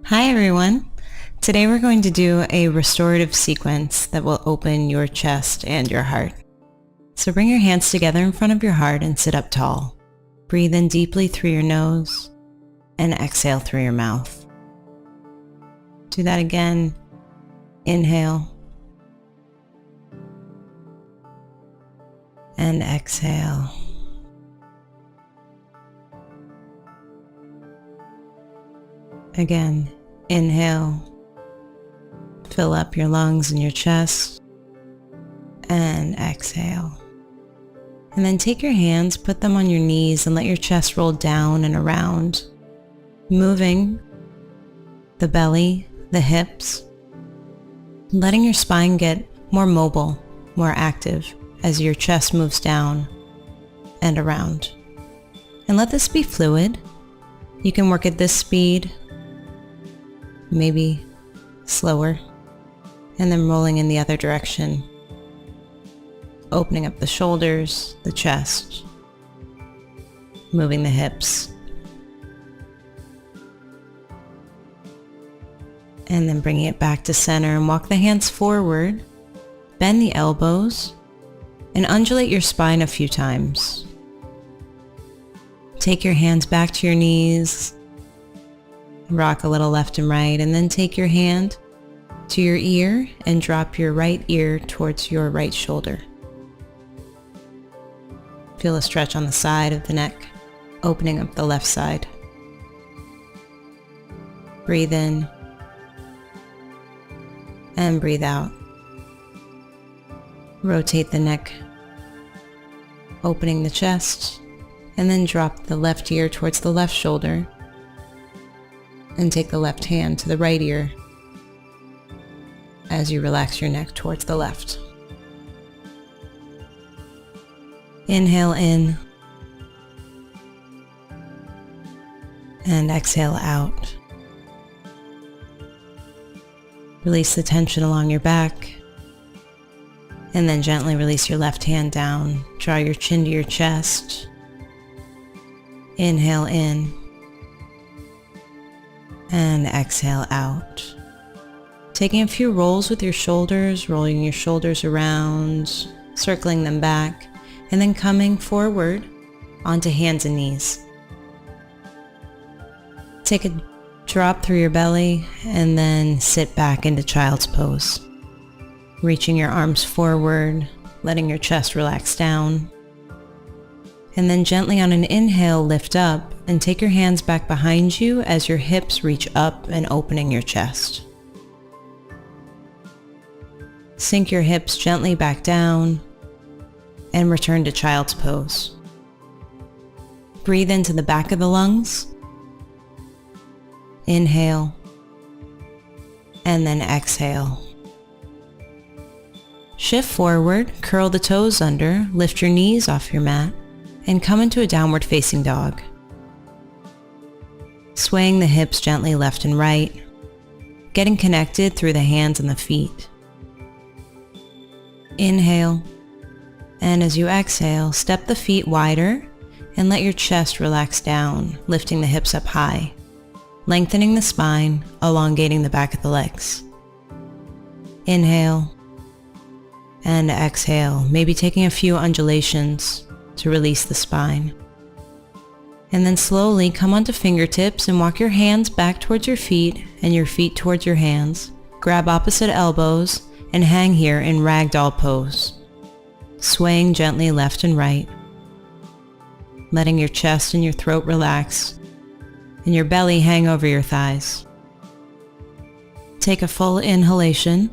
Hi everyone. Today we're going to do a restorative sequence that will open your chest and your heart. So bring your hands together in front of your heart and sit up tall. Breathe in deeply through your nose and exhale through your mouth. Do that again. Inhale and exhale. Again, inhale, fill up your lungs and your chest, and exhale. And then take your hands, put them on your knees, and let your chest roll down and around, moving the belly, the hips, letting your spine get more mobile, more active as your chest moves down and around. And let this be fluid. You can work at this speed, maybe slower, and then rolling in the other direction, opening up the shoulders, the chest, moving the hips, and then bringing it back to center and walk the hands forward, bend the elbows, and undulate your spine a few times. Take your hands back to your knees, rock a little left and right, and then take your hand to your ear and drop your right ear towards your right shoulder. Feel a stretch on the side of the neck, opening up the left side. Breathe in and breathe out. Rotate the neck, opening the chest, and then drop the left ear towards the left shoulder. And take the left hand to the right ear as you relax your neck towards the left. Inhale in and exhale out. Release the tension along your back and then gently release your left hand down. Draw your chin to your chest. Inhale in and exhale out. Taking a few rolls with your shoulders, rolling your shoulders around, circling them back, and then coming forward onto hands and knees. Take a drop through your belly and then sit back into child's pose. Reaching your arms forward, letting your chest relax down. And then gently on an inhale, lift up and take your hands back behind you as your hips reach up and opening your chest. Sink your hips gently back down and return to child's pose. Breathe into the back of the lungs. Inhale and then exhale. Shift forward, curl the toes under, lift your knees off your mat, and come into a downward facing dog. Swaying the hips gently left and right, getting connected through the hands and the feet. Inhale, and as you exhale, step the feet wider and let your chest relax down, lifting the hips up high, lengthening the spine, elongating the back of the legs. Inhale and exhale, maybe taking a few undulations to release the spine. And then slowly come onto fingertips and walk your hands back towards your feet and your feet towards your hands. Grab opposite elbows and hang here in ragdoll pose, swaying gently left and right, letting your chest and your throat relax and your belly hang over your thighs. Take a full inhalation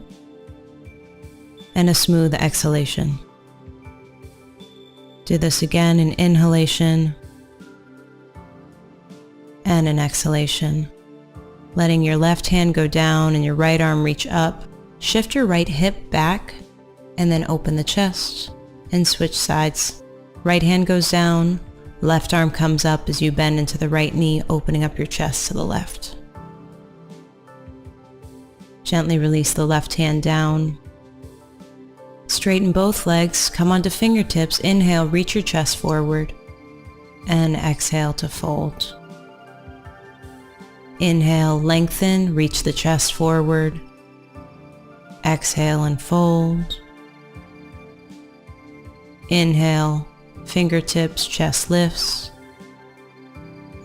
and a smooth exhalation. Do this again, an inhalation and an exhalation. Letting your left hand go down and your right arm reach up. Shift your right hip back and then open the chest and switch sides. Right hand goes down, left arm comes up as you bend into the right knee, opening up your chest to the left. Gently release the left hand down. Straighten both legs, come onto fingertips, inhale, reach your chest forward, and exhale to fold. Inhale, lengthen, reach the chest forward. Exhale and fold. Inhale, fingertips, chest lifts.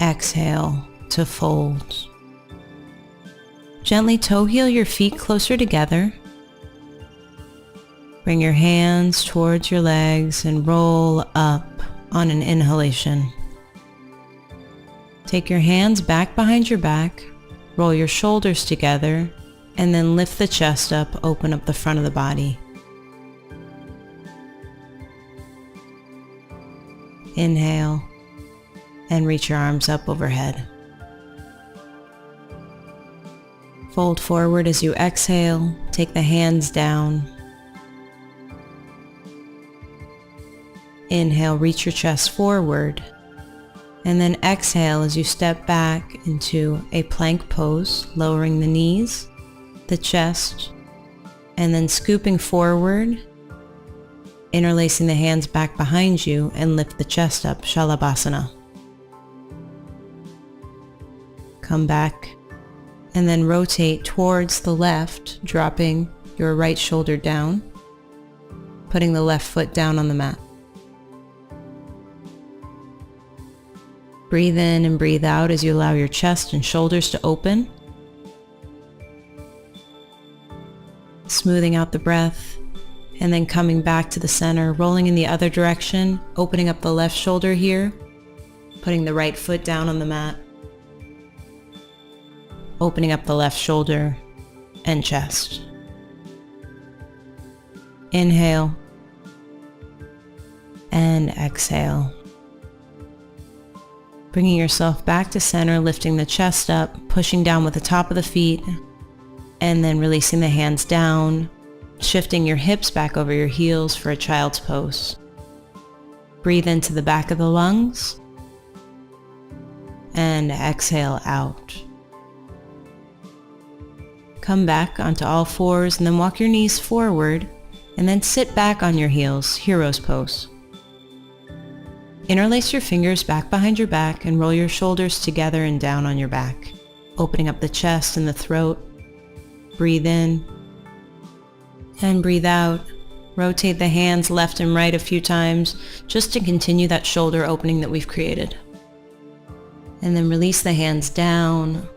Exhale to fold. Gently toe heel your feet closer together. Bring your hands towards your legs and roll up on an inhalation. Take your hands back behind your back, roll your shoulders together, and then lift the chest up, open up the front of the body. Inhale, and reach your arms up overhead. Fold forward as you exhale, take the hands down. Inhale, reach your chest forward. And then exhale as you step back into a plank pose, lowering the knees, the chest, and then scooping forward, interlacing the hands back behind you and lift the chest up, Shalabhasana. Come back and then rotate towards the left, dropping your right shoulder down, putting the left foot down on the mat. Breathe in and breathe out as you allow your chest and shoulders to open. Smoothing out the breath and then coming back to the center, rolling in the other direction, opening up the left shoulder here, putting the right foot down on the mat, opening up the left shoulder and chest. Inhale and exhale. Bringing yourself back to center, lifting the chest up, pushing down with the top of the feet, and then releasing the hands down, shifting your hips back over your heels for a child's pose. Breathe into the back of the lungs, and exhale out. Come back onto all fours and then walk your knees forward, and then sit back on your heels, hero's pose. Interlace your fingers back behind your back and roll your shoulders together and down on your back, opening up the chest and the throat. Breathe in and breathe out. Rotate the hands left and right a few times just to continue that shoulder opening that we've created. And then release the hands down,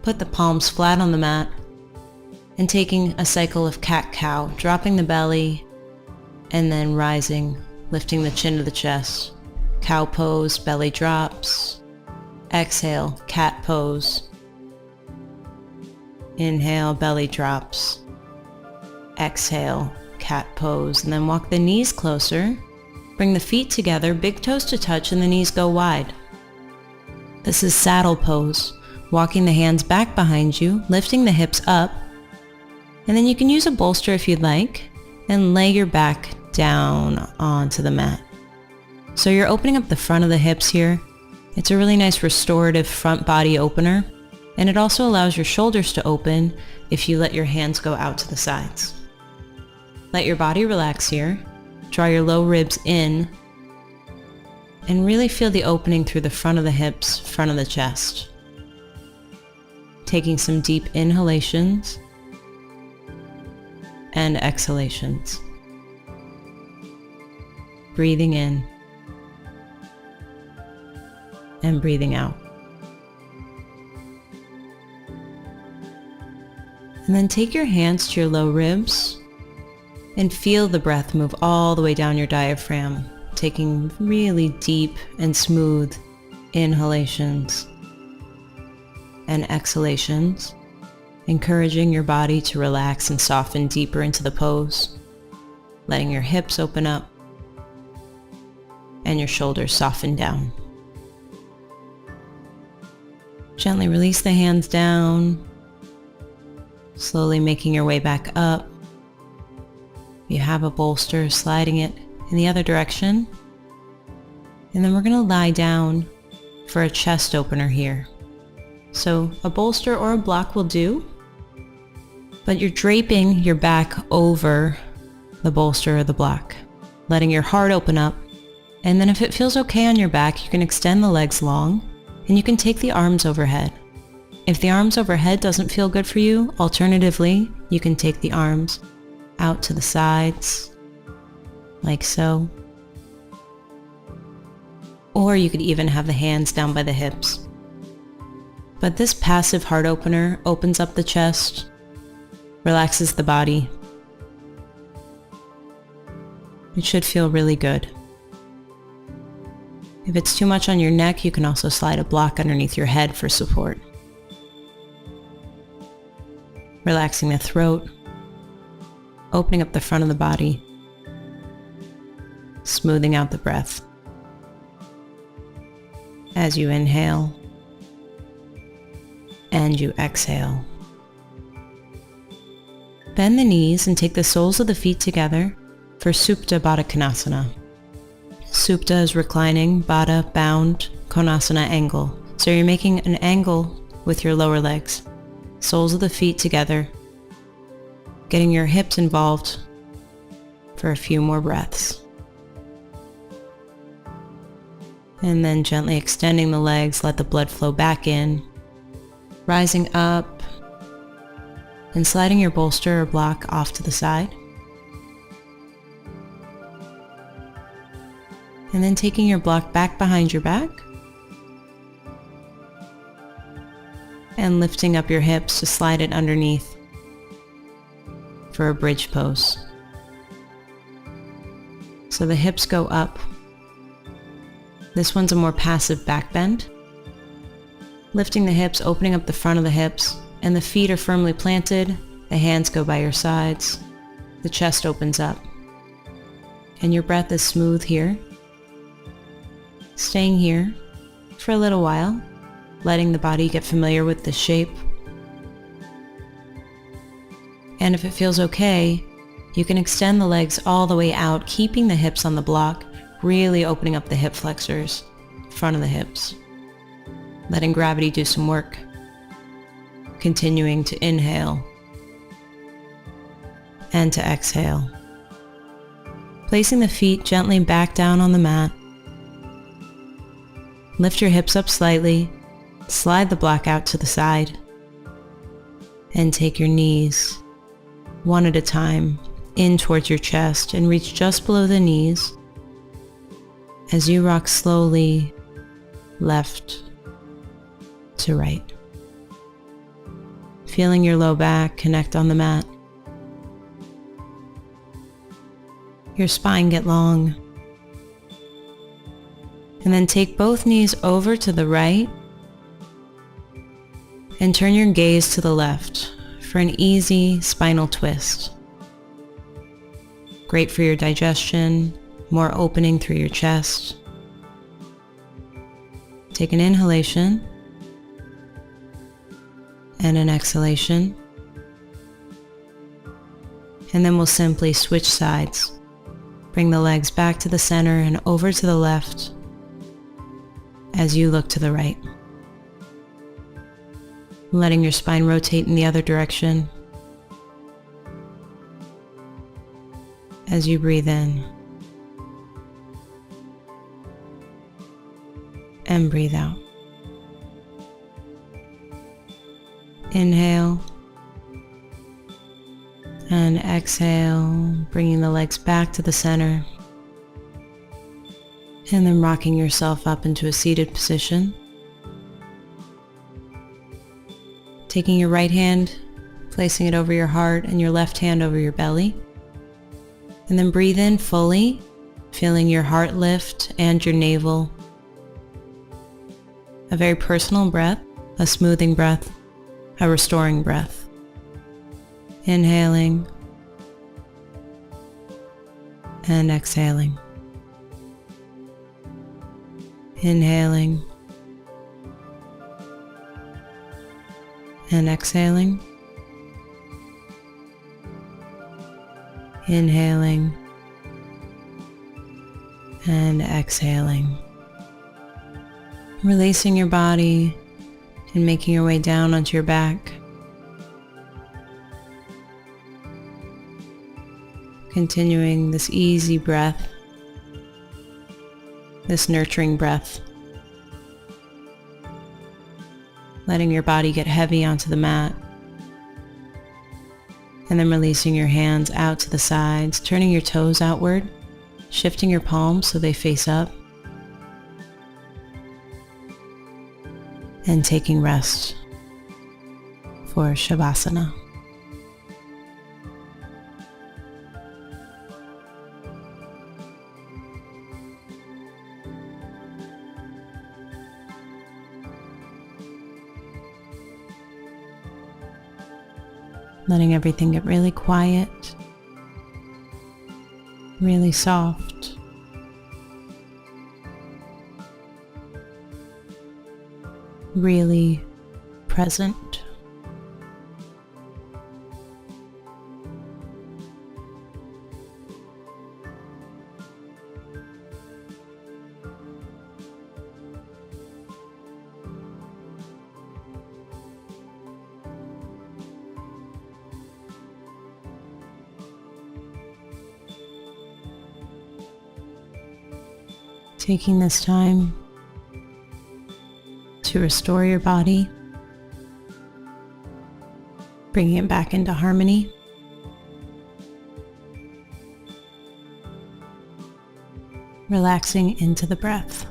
put the palms flat on the mat, and taking a cycle of cat-cow, dropping the belly and then rising, lifting the chin to the chest. Cow pose, belly drops. Exhale, cat pose. Inhale, belly drops. Exhale, cat pose. And then walk the knees closer. Bring the feet together, big toes to touch, and the knees go wide. This is saddle pose. Walking the hands back behind you, lifting the hips up. And then you can use a bolster if you'd like, and lay your back down onto the mat. So you're opening up the front of the hips here. It's a really nice restorative front body opener, and it also allows your shoulders to open if you let your hands go out to the sides. Let your body relax here. Draw your low ribs in, and really feel the opening through the front of the hips, front of the chest. Taking some deep inhalations and exhalations. Breathing in and breathing out. And then take your hands to your low ribs and feel the breath move all the way down your diaphragm, taking really deep and smooth inhalations and exhalations, encouraging your body to relax and soften deeper into the pose, letting your hips open up and your shoulders soften down. Gently release the hands down, slowly making your way back up. If you have a bolster, sliding it in the other direction. And then we're going to lie down for a chest opener here. So a bolster or a block will do, but you're draping your back over the bolster or the block, letting your heart open up. And then if it feels okay on your back, you can extend the legs long, and you can take the arms overhead. If the arms overhead doesn't feel good for you, alternatively, you can take the arms out to the sides, like so. Or you could even have the hands down by the hips. But this passive heart opener opens up the chest, relaxes the body. It should feel really good. If it's too much on your neck, you can also slide a block underneath your head for support. Relaxing the throat, opening up the front of the body, smoothing out the breath. As you inhale and you exhale. Bend the knees and take the soles of the feet together for Supta Baddha Konasana. Supta is reclining, Baddha bound, Konasana angle. So you're making an angle with your lower legs, soles of the feet together, getting your hips involved for a few more breaths. And then gently extending the legs, let the blood flow back in, rising up and sliding your bolster or block off to the side. And then taking your block back behind your back and lifting up your hips to slide it underneath for a bridge pose. So the hips go up. This one's a more passive back bend. Lifting the hips, opening up the front of the hips, and the feet are firmly planted. The hands go by your sides. The chest opens up. And your breath is smooth here. Staying here for a little while, letting the body get familiar with the shape. And if it feels okay, you can extend the legs all the way out, keeping the hips on the block, really opening up the hip flexors, front of the hips. Letting gravity do some work. Continuing to inhale and to exhale. Placing the feet gently back down on the mat. Lift your hips up slightly, slide the block out to the side, and take your knees one at a time in towards your chest and reach just below the knees as you rock slowly left to right. Feeling your low back connect on the mat. Your spine get long. And then take both knees over to the right and turn your gaze to the left for an easy spinal twist. Great for your digestion, more opening through your chest. Take an inhalation and an exhalation. And then we'll simply switch sides. Bring the legs back to the center and over to the left as you look to the right. Letting your spine rotate in the other direction as you breathe in and breathe out. Inhale and exhale, bringing the legs back to the center and then rocking yourself up into a seated position. Taking your right hand, placing it over your heart and your left hand over your belly. And then breathe in fully, feeling your heart lift and your navel. A very personal breath, a smoothing breath, a restoring breath. Inhaling and exhaling. Inhaling and exhaling. Inhaling and exhaling. Releasing your body and making your way down onto your back. Continuing this easy breath, this nurturing breath. letting your body get heavy onto the mat. And then releasing your hands out to the sides, turning your toes outward, shifting your palms so they face up, and taking rest for Shavasana. Letting everything get really quiet, really soft. Really present. Taking this time to restore your body, bringing it back into harmony. Relaxing into the breath.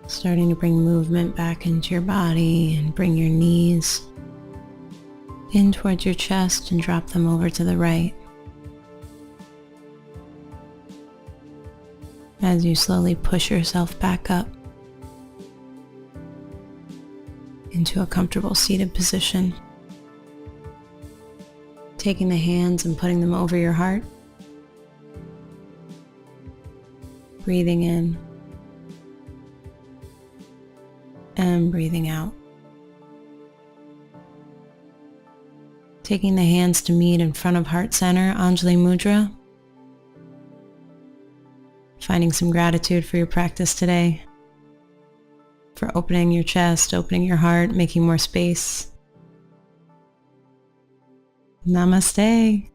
Starting to bring movement back into your body and bring your knees in towards your chest and drop them over to the right. As you slowly push yourself back up into a comfortable seated position. Taking the hands and putting them over your heart. Breathing in and breathing out. Taking the hands to meet in front of heart center, Anjali Mudra. Finding some gratitude for your practice today, for opening your chest, opening your heart, making more space. Namaste.